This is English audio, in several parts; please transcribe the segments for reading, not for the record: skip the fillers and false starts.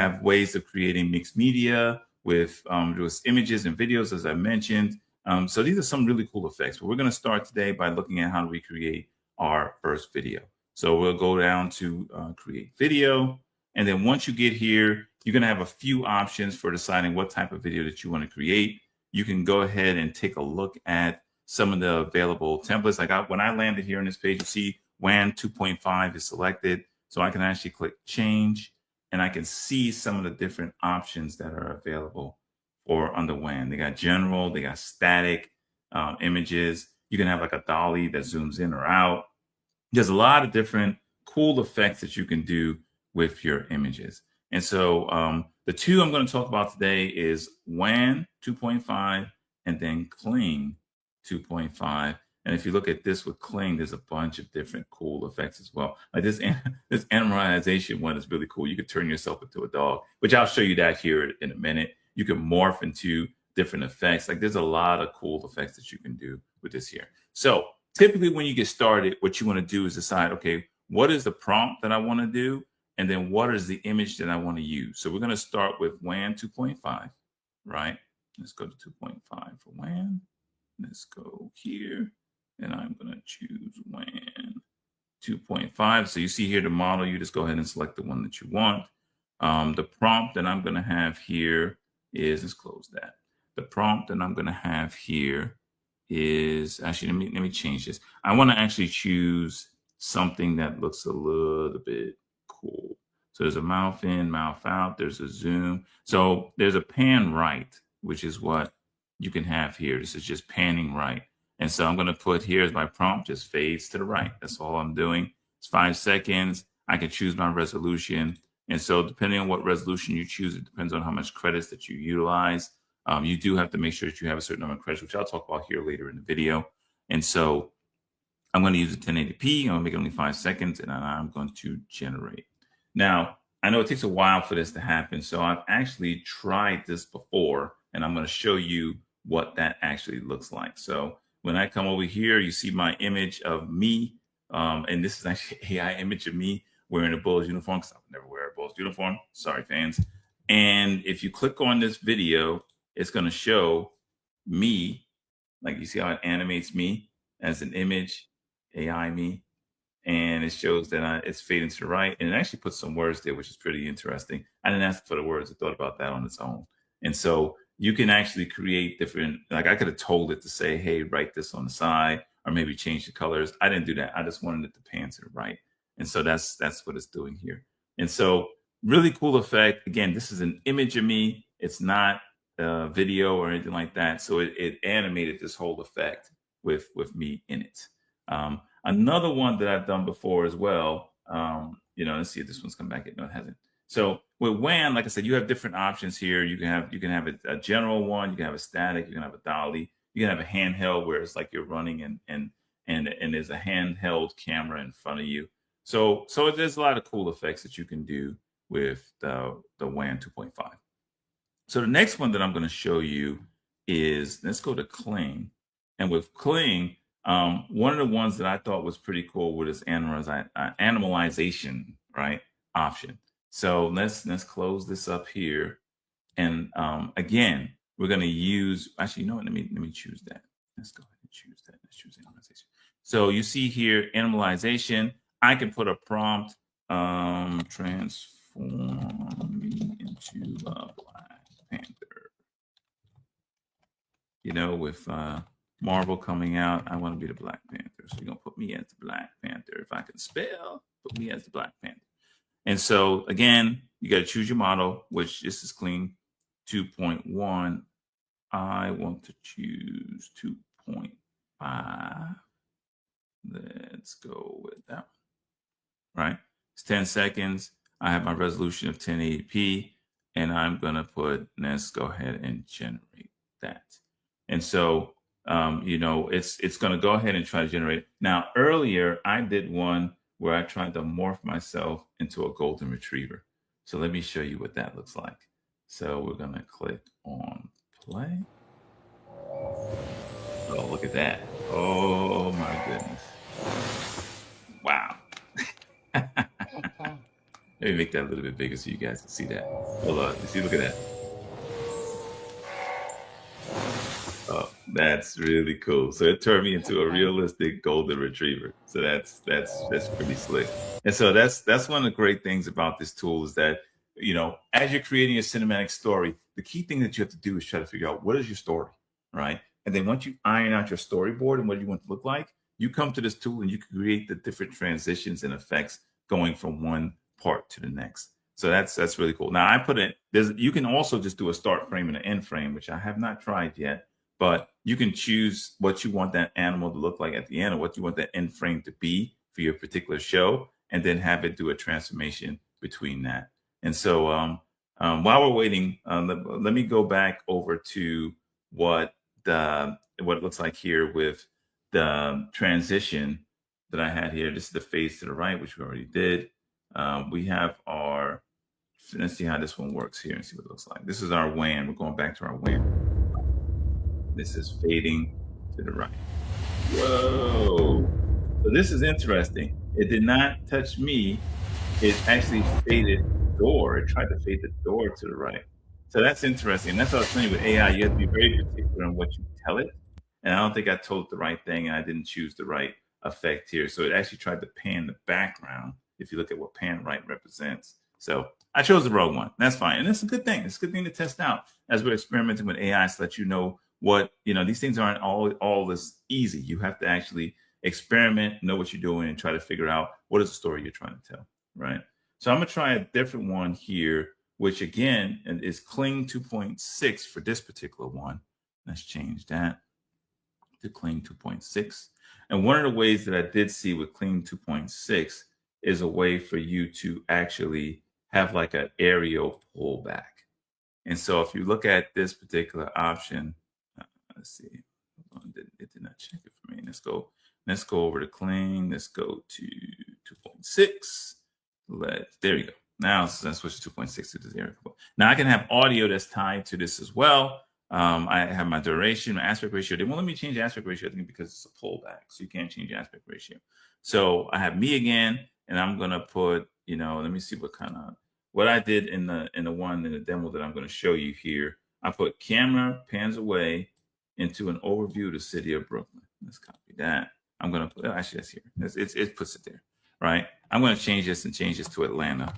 have ways of creating mixed media with images and videos, as I mentioned. So these are some really cool effects. But we're going to start today by looking at how to recreate our first video. So we'll go down to create video. And then once you get here, you're going to have a few options for deciding what type of video that you want to create. You can go ahead and take a look at some of the available templates. Like when I landed here on this page, you see WAN 2.5 is selected. So I can actually click change and I can see some of the different options that are available for under WAN. They got general, they got static images. You can have like a dolly that zooms in or out. There's a lot of different cool effects that you can do with your images. And so the two I'm going to talk about today is WAN 2.5 and then Kling 2.5. And if you look at this with Kling, there's a bunch of different cool effects as well. Like this animalization one is really cool. You could turn yourself into a dog, which I'll show you that here in a minute. You can morph into different effects. Like there's a lot of cool effects that you can do with this here. So typically when you get started, what you want to do is decide, okay, what is the prompt that I want to do? And then what is the image that I want to use? So we're going to start with WAN 2.5, right? Let's go to 2.5 for WAN. Let's go here. And I'm going to choose WAN 2.5. So you see here the model, you just go ahead and select the one that you want. The prompt that I'm going to have here is, let's close that. The prompt that I'm going to have here is, actually, let me change this. I want to actually choose something that looks a little bit cool. So there's a mouth in, mouth out, there's a zoom. So there's a pan right, which is what you can have here. This is just panning right. And so I'm going to put here as my prompt, just fades to the right. That's all I'm doing. It's 5 seconds. I can choose my resolution. And so depending on what resolution you choose, it depends on how much credits that you utilize. You do have to make sure that you have a certain number of credits, which I'll talk about here later in the video. And so I'm going to use a 1080p. I'm going to make it only 5 seconds, and I'm going to generate. Now, I know it takes a while for this to happen, so I've actually tried this before, and I'm going to show you what that actually looks like. So when I come over here, you see my image of me, and this is actually an AI image of me wearing a Bulls uniform, because I would never wear a Bulls uniform. Sorry, fans. And if you click on this video, it's going to show me, like you see how it animates me as an image, AI me, and it shows that it's fading to the right, and it actually puts some words there, which is pretty interesting. I didn't ask for the words. I thought about that on its own. And so you can actually create different, like I could have told it to say, hey, write this on the side, or maybe change the colors. I didn't do that. I just wanted it to pan to the right. And so that's what it's doing here. And so really cool effect. Again, this is an image of me. It's not a video or anything like that. So it animated this whole effect with me in it. Another one that I've done before as well, let's see if this one's come back. No, it hasn't. So with WAN, like I said, you have different options here. You can have a general one, you can have a static, you can have a dolly, you can have a handheld where it's like you're running and there's a handheld camera in front of you. So there's a lot of cool effects that you can do with the WAN 2.5. So the next one that I'm going to show you is, let's go to Kling. And with Kling, one of the ones that I thought was pretty cool was this animalization, right, option. So let's close this up here. And again, we're going to use, actually, you know what, let me choose that. Let's go ahead and choose that. Let's choose animalization. So you see here, animalization. I can put a prompt, transform me into a Black Panther. With Marvel coming out, I want to be the Black Panther. So you're going to put me as the Black Panther. If I can spell, put me as the Black Panther. And so, again, you got to choose your model, which this is Kling 2.1. I want to choose 2.5. Let's go with that one. Right? It's 10 seconds. I have my resolution of 1080p, and I'm going to put, let's go ahead and generate that. And so, it's going to go ahead and try to generate it. Now, earlier, I did one where I tried to morph myself into a golden retriever. So let me show you what that looks like. So we're going to click on play. Oh, look at that. Oh, my goodness. Wow. Let me make that a little bit bigger so you guys can see that. Hold on. You see, look at that. Oh, that's really cool. So it turned me into a realistic golden retriever. So that's pretty slick. And so that's one of the great things about this tool is that, as you're creating a cinematic story, the key thing that you have to do is try to figure out what is your story, right? And then once you iron out your storyboard and what you want to look like, you come to this tool and you can create the different transitions and effects going from one part to the next. So that's really cool. Now I put it, you can also just do a start frame and an end frame, which I have not tried yet, but you can choose what you want that animal to look like at the end or what you want that end frame to be for your particular show, and then have it do a transformation between that. And so while we're waiting, let me go back over to what it looks like here with the transition that I had here. This is the face to the right, which we already did. We have let's see how this one works here and see what it looks like. This is our WAN. We're going back to our WAN. This is fading to the right. Whoa. So this is interesting. It did not touch me. It actually faded the door. It tried to fade the door to the right. So that's interesting. That's what I was saying with AI. You have to be very particular on what you tell it. And I don't think I told it the right thing. And I didn't choose the right effect here. So it actually tried to pan the background if you look at what pan right represents. So I chose the wrong one. That's fine. And it's a good thing. It's a good thing to test out as we're experimenting with AI so that you know what, these things aren't all this easy. You have to actually experiment, know what you're doing, and try to figure out what is the story you're trying to tell, right? So I'm going to try a different one here, which again is Kling 2.6 for this particular one. Let's change that to Kling 2.6. And one of the ways that I did see with Kling 2.6 is a way for you to actually have like an aerial pullback. And so if you look at this particular option, let's see, it did not check it for me. Let's go over to Kling. Let's go to 2.6. There you go. Now let's switch to 2.6 to this area. Now I can have audio that's tied to this as well. I have my duration, my aspect ratio. They won't let me change the aspect ratio, I think, because it's a pullback. So you can't change the aspect ratio. So I have me again, and I'm gonna put, let me see what I did in the demo that I'm going to show you here. I put camera pans away into an overview of the city of Brooklyn. Let's copy that. I'm going to put, actually that's here. It puts it there, right? I'm going to change this to Atlanta.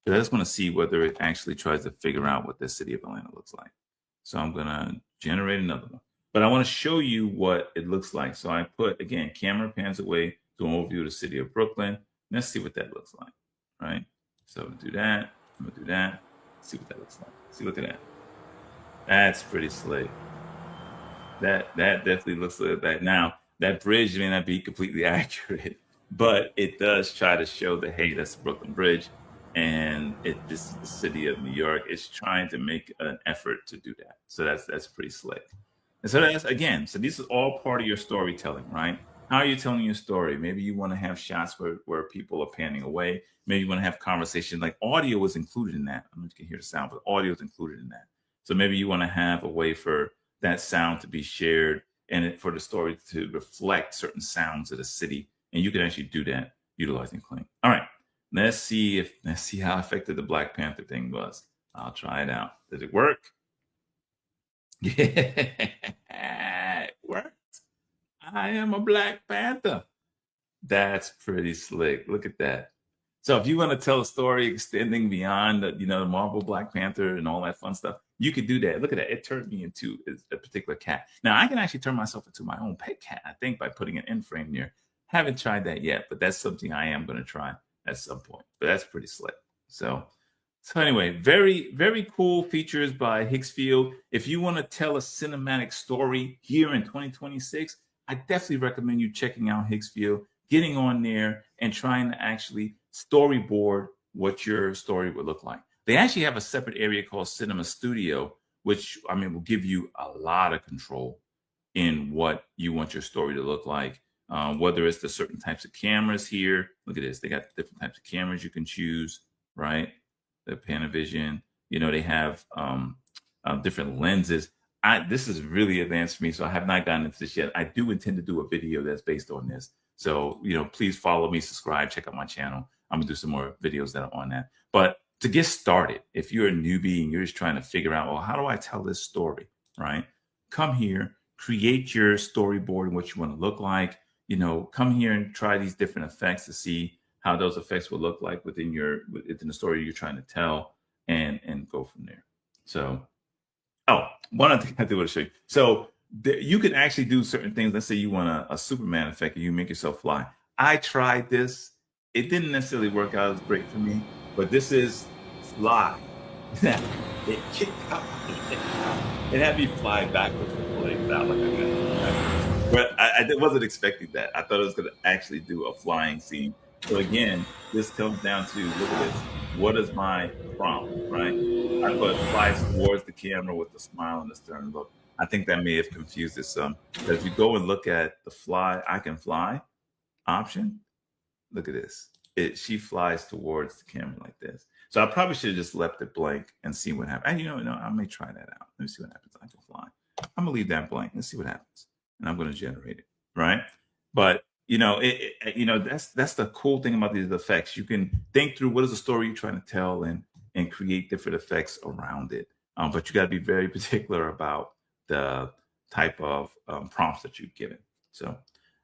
But I just want to see whether it actually tries to figure out what the city of Atlanta looks like. So I'm going to generate another one. But I want to show you what it looks like. So I put, again, camera pans away to an overview of the city of Brooklyn. Let's see what that looks like, right? So I'm gonna do that. I'm gonna do that. See what that looks like. See, look at that. That's pretty slick. That definitely looks like that. Now that bridge may not be completely accurate, but it does try to show that, hey, that's the Brooklyn Bridge, and this is the city of New York. It's trying to make an effort to do that. So that's pretty slick. And so so this is all part of your storytelling, right? How are you telling your story? Maybe you want to have shots where people are panning away. Maybe you want to have conversation, like audio was included in that. I don't know if you can hear the sound, but audio is included in that. So maybe you want to have a way for that sound to be shared and for the story to reflect certain sounds of the city. And you can actually do that utilizing Kling. All right, let's see how effective the Black Panther thing was. I'll try it out. Did it work? Yeah, it worked. I am a Black Panther. That's pretty slick. Look at that. So if you want to tell a story extending beyond the Marvel Black Panther and all that fun stuff, you could do that. Look at that. It turned me into a particular cat. Now I can actually turn myself into my own pet cat, I think, by putting an end frame there. Haven't tried that yet, but that's something I am going to try at some point. But that's pretty slick. So anyway, very, very cool features by Higgsfield. If you want to tell a cinematic story here in 2026, I definitely recommend you checking out Higgsfield, getting on there and trying to actually storyboard what your story would look like. They actually have a separate area called Cinema Studio, which will give you a lot of control in what you want your story to look like. Whether it's the certain types of cameras here. Look at this. They got different types of cameras you can choose, right? The Panavision, they have different lenses. This is really advanced for me, so I have not gotten into this yet. I do intend to do a video that's based on this. So, please follow me, subscribe, check out my channel. I'm gonna do some more videos that are on that. But to get started, if you're a newbie and you're just trying to figure out, well, how do I tell this story, right? Come here, create your storyboard and what you want to look like. Come here and try these different effects to see how those effects will look like within the story you're trying to tell, and go from there. So, one other thing I do want to show you. So you can actually do certain things. Let's say you want a Superman effect and you make yourself fly. I tried this. It didn't necessarily work out as great for me, but this is fly. It kicked out. It had me fly backwards and forth out like I got. But I wasn't expecting that. I thought it was going to actually do a flying scene. So again, this comes down to, look at this. What is my prompt, right? I put flies towards the camera with a smile and a stern look. I think that may have confused it some. But if you go and look at the fly, I can fly option, look at this. She flies towards the camera like this. So I probably should have just left it blank and see what happens. And I may try that out. Let me see what happens. I can fly. I'm gonna leave that blank. Let's see what happens. And I'm gonna generate it, right? But that's the cool thing about these effects. You can think through what is the story you're trying to tell and create different effects around it. But you got to be very particular about the type of prompts that you've given. So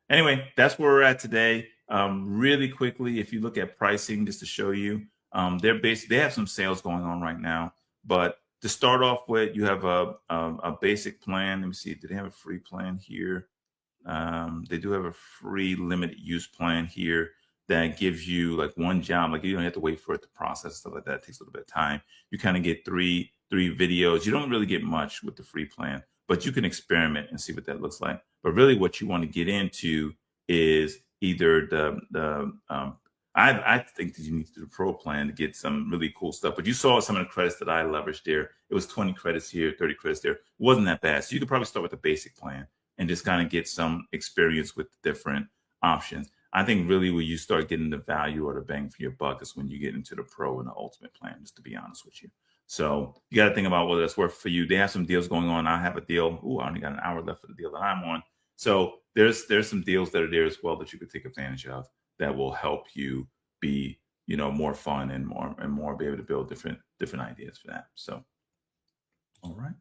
anyway, that's where we're at today. Really quickly, if you look at pricing, just to show you, they have some sales going on right now. But to start off with, you have a basic plan. Let me see. Do they have a free plan here? They do have a free limited use plan here that gives you like one job. Like you don't have to wait for it to process, stuff like that. It takes a little bit of time. You kind of get three videos. You don't really get much with the free plan, but you can experiment and see what that looks like. But really what you want to get into is either I think that you need to do the pro plan to get some really cool stuff. But you saw some of the credits that I leveraged there. It was 20 credits here, 30 credits there. It wasn't that bad. So you could probably start with the basic plan and just kind of get some experience with the different options. I think really when you start getting the value or the bang for your buck is when you get into the pro and the ultimate plan, just to be honest with you. So you got to think about whether that's worth for you. They have some deals going on. I have a deal. I only got an hour left for the deal that I'm on. So there's some deals that are there as well that you could take advantage of that will help you be, more fun and more be able to build different ideas for that. So, all right.